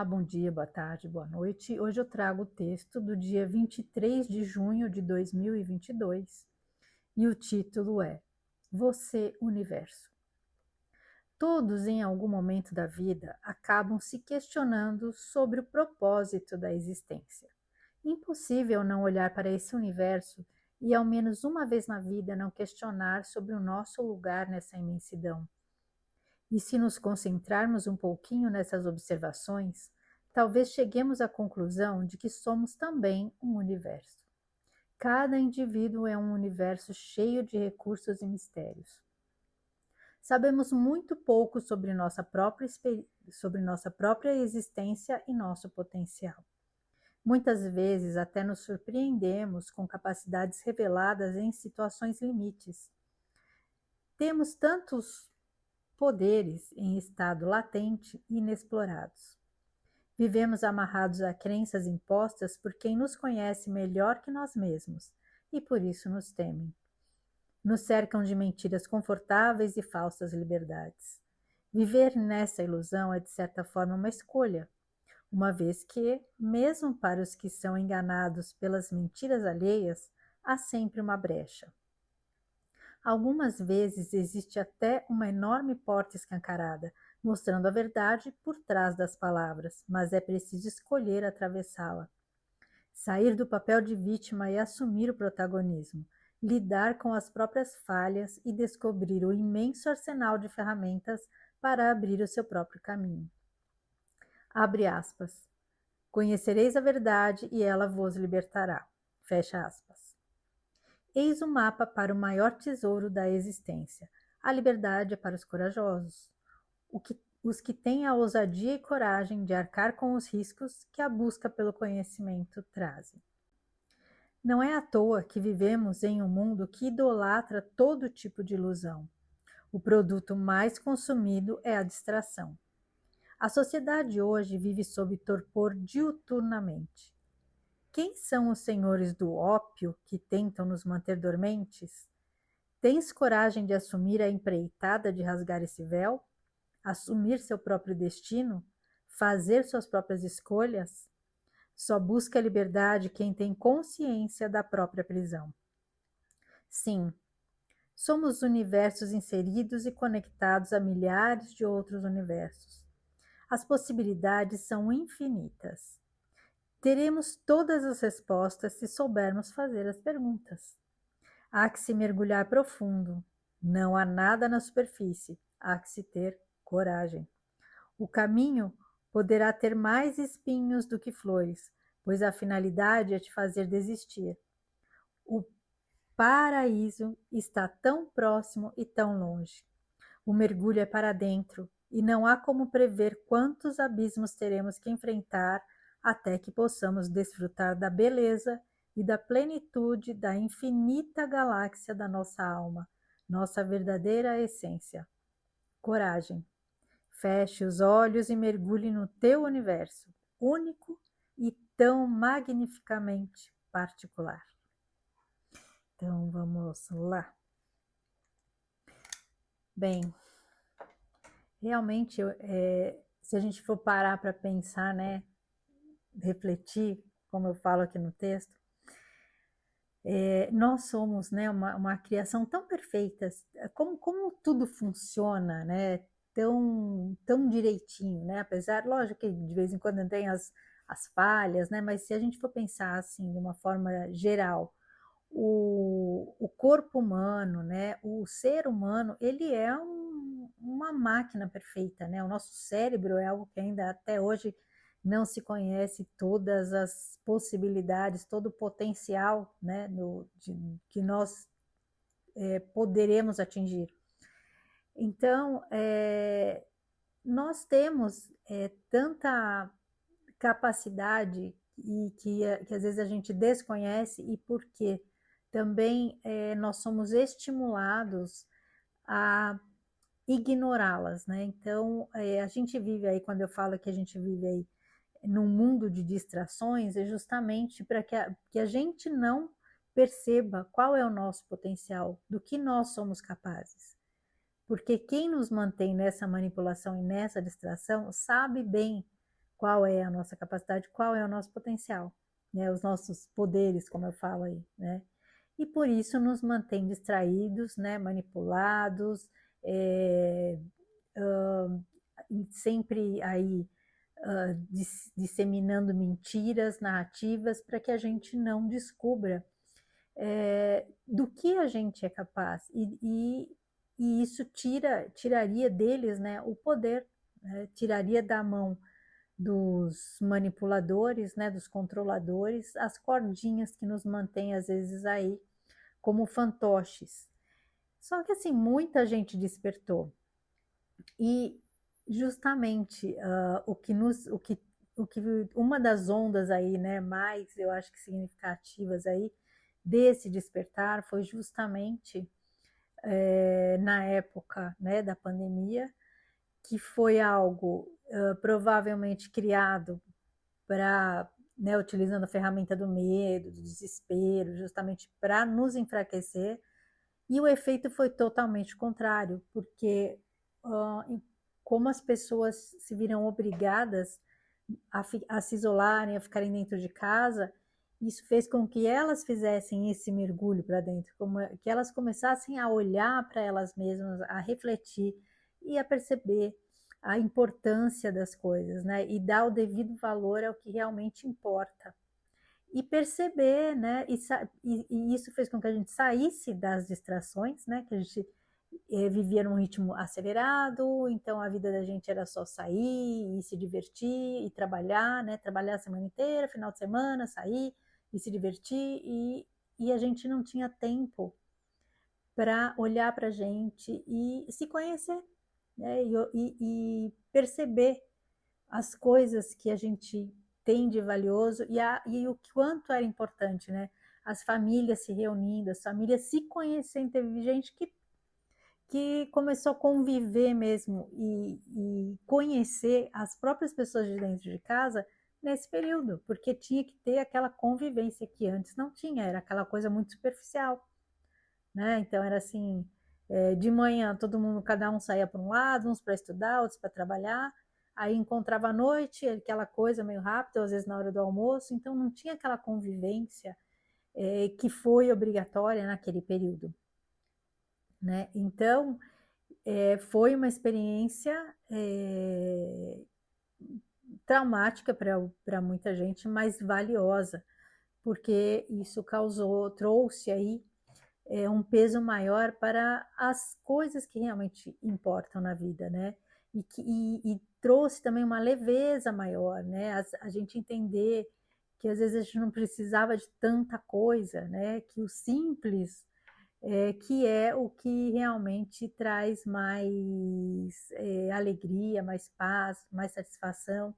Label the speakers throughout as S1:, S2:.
S1: Olá, bom dia, boa tarde, boa noite. Hoje eu trago o texto do dia 23 de junho de 2022 e o título é Você, Universo. Todos, em algum momento da vida, acabam se questionando sobre o propósito da existência. Impossível não olhar para esse universo e, ao menos uma vez na vida, não questionar sobre o nosso lugar nessa imensidão. E se nos concentrarmos um pouquinho nessas observações, talvez cheguemos à conclusão de que somos também um universo. Cada indivíduo é um universo cheio de recursos e mistérios. Sabemos muito pouco sobre nossa própria existência e nosso potencial. Muitas vezes até nos surpreendemos com capacidades reveladas em situações limites. Temos tantos poderes em estado latente e inexplorados. Vivemos amarrados a crenças impostas por quem nos conhece melhor que nós mesmos e por isso nos temem. Nos cercam de mentiras confortáveis e falsas liberdades. Viver nessa ilusão é, de certa forma, uma escolha, uma vez que, mesmo para os que são enganados pelas mentiras alheias, há sempre uma brecha. Algumas vezes existe até uma enorme porta escancarada, mostrando a verdade por trás das palavras, mas é preciso escolher atravessá-la. Sair do papel de vítima e assumir o protagonismo, lidar com as próprias falhas e descobrir o imenso arsenal de ferramentas para abrir o seu próprio caminho. Abre aspas. Conhecereis a verdade e ela vos libertará. Fecha aspas. Eis o mapa para o maior tesouro da existência. A liberdade é para os corajosos, os que têm a ousadia e coragem de arcar com os riscos que a busca pelo conhecimento trazem. Não é à toa que vivemos em um mundo que idolatra todo tipo de ilusão. O produto mais consumido é a distração. A sociedade hoje vive sob torpor diuturnamente. Quem são os senhores do ópio que tentam nos manter dormentes? Tens coragem de assumir a empreitada de rasgar esse véu? Assumir seu próprio destino? Fazer suas próprias escolhas? Só busca a liberdade quem tem consciência da própria prisão. Sim, somos universos inseridos e conectados a milhares de outros universos. As possibilidades são infinitas. Teremos todas as respostas se soubermos fazer as perguntas. Há que se mergulhar profundo. Não há nada na superfície. Há que se ter coragem. O caminho poderá ter mais espinhos do que flores, pois a finalidade é te fazer desistir. O paraíso está tão próximo e tão longe. O mergulho é para dentro, e não há como prever quantos abismos teremos que enfrentar até que possamos desfrutar da beleza e da plenitude da infinita galáxia da nossa alma, nossa verdadeira essência. Coragem. Feche os olhos e mergulhe no teu universo, único e tão magnificamente particular. Então, vamos lá. Bem, realmente, se a gente for parar para pensar, né, refletir, como eu falo aqui no texto, nós somos, né, uma criação tão perfeita, como tudo funciona, né, tão direitinho, né, apesar, lógico que de vez em quando tem as falhas, né, mas se a gente for pensar assim, de uma forma geral, o corpo humano, né, o ser humano, ele é uma máquina perfeita, né, o nosso cérebro é algo que ainda até hoje não se conhece todas as possibilidades, todo o potencial, né, que nós poderemos atingir. Então, nós temos tanta capacidade e que às vezes a gente desconhece e porque também nós somos estimulados a ignorá-las, né? Então, a gente vive aí, quando eu falo que a gente vive aí num mundo de distrações, é justamente para que a gente não perceba qual é o nosso potencial, do que nós somos capazes. Porque quem nos mantém nessa manipulação e nessa distração sabe bem qual é a nossa capacidade, qual é o nosso potencial, né? Os nossos poderes, como eu falo aí, né? E por isso nos mantém distraídos, né? Manipulados, é, sempre aí disseminando mentiras, narrativas, para que a gente não descubra do que a gente é capaz. E isso tiraria deles, né, o poder, né, tiraria da mão dos manipuladores, né, dos controladores, as cordinhas que nos mantêm às vezes aí como fantoches. Só que assim, muita gente despertou. E justamente o que uma das ondas aí, né, mais eu acho que significativas aí desse despertar foi justamente na época, né, da pandemia, que foi algo provavelmente criado para, né, utilizando a ferramenta do medo, do desespero, justamente para nos enfraquecer. E o efeito foi totalmente contrário, porque como as pessoas se viram obrigadas a se isolarem, a ficarem dentro de casa, isso fez com que elas fizessem esse mergulho para dentro, que elas começassem a olhar para elas mesmas, a refletir e a perceber a importância das coisas, né? E dar o devido valor ao que realmente importa. E perceber, né? E isso fez com que a gente saísse das distrações, né? Que a gente vivia num ritmo acelerado, então a vida da gente era só sair e se divertir e trabalhar, né? Trabalhar a semana inteira, final de semana, sair e se divertir, e a gente não tinha tempo para olhar para a gente e se conhecer, né? E perceber as coisas que a gente tem de valioso e o quanto era importante, né? As famílias se reunindo, as famílias se conhecendo. Teve gente que começou a conviver mesmo e conhecer as próprias pessoas de dentro de casa nesse período, porque tinha que ter aquela convivência que antes não tinha, era aquela coisa muito superficial, né? Então era assim, de manhã todo mundo, cada um saía para um lado, uns para estudar, outros para trabalhar, aí encontrava à noite, aquela coisa meio rápida, às vezes na hora do almoço, então não tinha aquela convivência que foi obrigatória naquele período, né? Então foi uma experiência traumática para muita gente, mas valiosa, porque isso trouxe aí um peso maior para as coisas que realmente importam na vida, né? E trouxe também uma leveza maior, né? A gente entender que às vezes a gente não precisava de tanta coisa, né? Que o simples que é o que realmente traz mais alegria, mais paz, mais satisfação,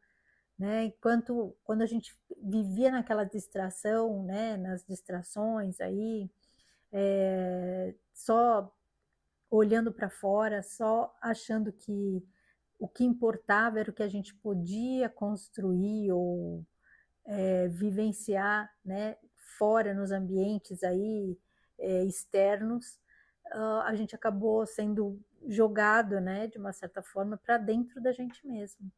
S1: né? Enquanto quando a gente vivia naquela distração, né? Nas distrações aí, só olhando para fora, só achando que o que importava era o que a gente podia construir ou vivenciar, né, fora nos ambientes aí externos, a gente acabou sendo jogado, né, de uma certa forma, para dentro da gente mesmo.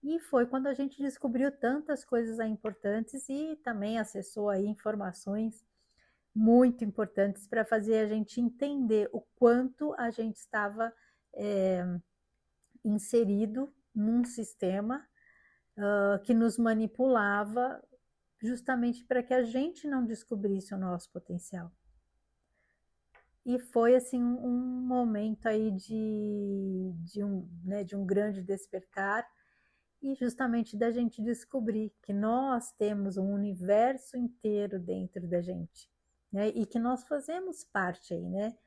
S1: E foi quando a gente descobriu tantas coisas aí importantes e também acessou aí informações muito importantes para fazer a gente entender o quanto a gente estava inserido num sistema que nos manipulava justamente para que a gente não descobrisse o nosso potencial. E foi assim um momento aí de um grande despertar e justamente da gente descobrir que nós temos um universo inteiro dentro da gente, né? E que nós fazemos parte aí, né?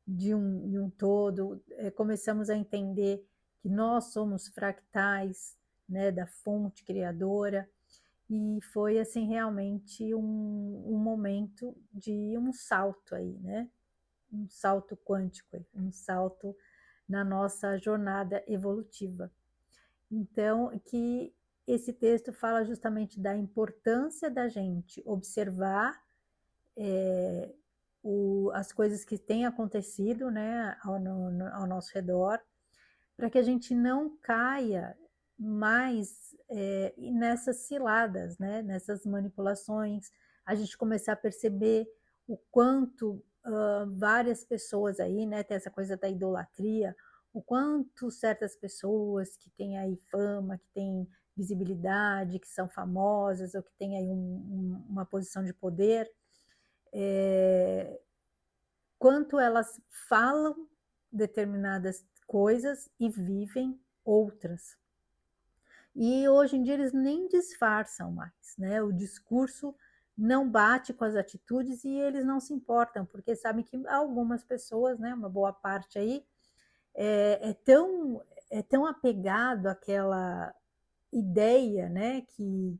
S1: De um todo, começamos a entender que nós somos fractais, né? Da fonte criadora, e foi assim realmente um momento de um salto aí, né? Um salto quântico, um salto na nossa jornada evolutiva. Então, que esse texto fala justamente da importância da gente observar as coisas que têm acontecido, né, ao nosso redor, para que a gente não caia mais nessas ciladas, né? Nessas manipulações, a gente começar a perceber o quanto várias pessoas aí, né? Tem essa coisa da idolatria, o quanto certas pessoas que têm aí fama, que têm visibilidade, que são famosas ou que têm aí uma posição de poder, quanto elas falam determinadas coisas e vivem outras. E hoje em dia eles nem disfarçam mais, né? O discurso não bate com as atitudes e eles não se importam, porque sabem que algumas pessoas, né, uma boa parte aí, é tão apegado àquela ideia, né, que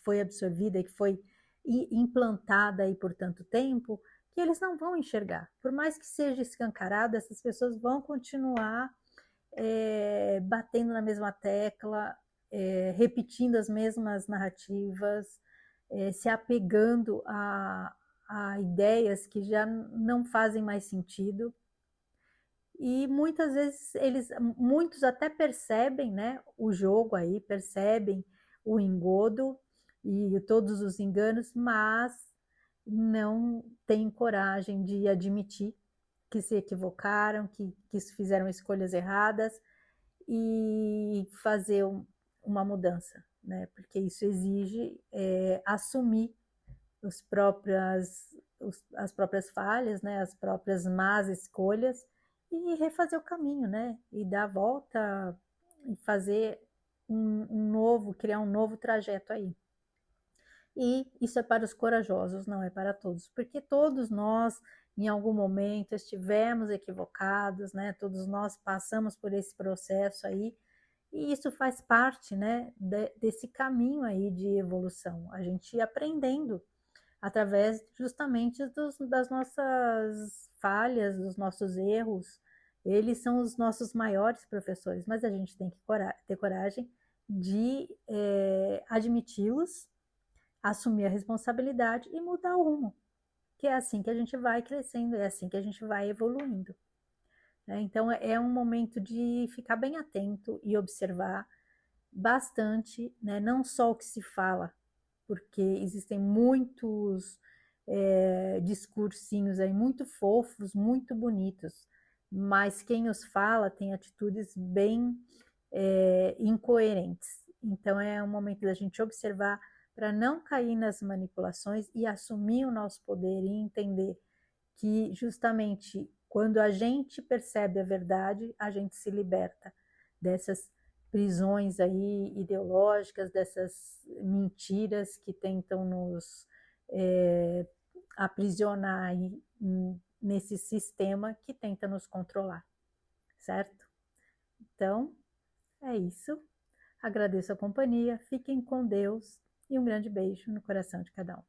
S1: foi absorvida, que foi implantada aí por tanto tempo, que eles não vão enxergar. Por mais que seja escancarado, essas pessoas vão continuar batendo na mesma tecla, repetindo as mesmas narrativas, se apegando a ideias que já não fazem mais sentido. E muitas vezes muitos até percebem, né, o jogo aí, percebem o engodo e todos os enganos, mas não têm coragem de admitir que se equivocaram, que fizeram escolhas erradas e fazer uma mudança, né? Porque isso exige assumir as próprias falhas, né? As próprias más escolhas e refazer o caminho, né? E dar a volta e fazer criar um novo trajeto aí. E isso é para os corajosos, não é para todos, porque todos nós, em algum momento, estivemos equivocados, né? Todos nós passamos por esse processo aí, e isso faz parte, né, desse caminho aí de evolução. A gente ir aprendendo através justamente das nossas falhas, dos nossos erros. Eles são os nossos maiores professores, mas a gente tem que ter coragem de admiti-los, assumir a responsabilidade e mudar o rumo, que é assim que a gente vai crescendo, é assim que a gente vai evoluindo. Né? Então é um momento de ficar bem atento e observar bastante, né? Não só o que se fala, porque existem muitos discursinhos aí muito fofos, muito bonitos, mas quem os fala tem atitudes bem incoerentes. Então é um momento da gente observar para não cair nas manipulações e assumir o nosso poder e entender que justamente quando a gente percebe a verdade, a gente se liberta dessas prisões aí ideológicas, dessas mentiras que tentam nos aprisionar aí nesse sistema que tenta nos controlar, certo? Então, é isso. Agradeço a companhia, fiquem com Deus e um grande beijo no coração de cada um.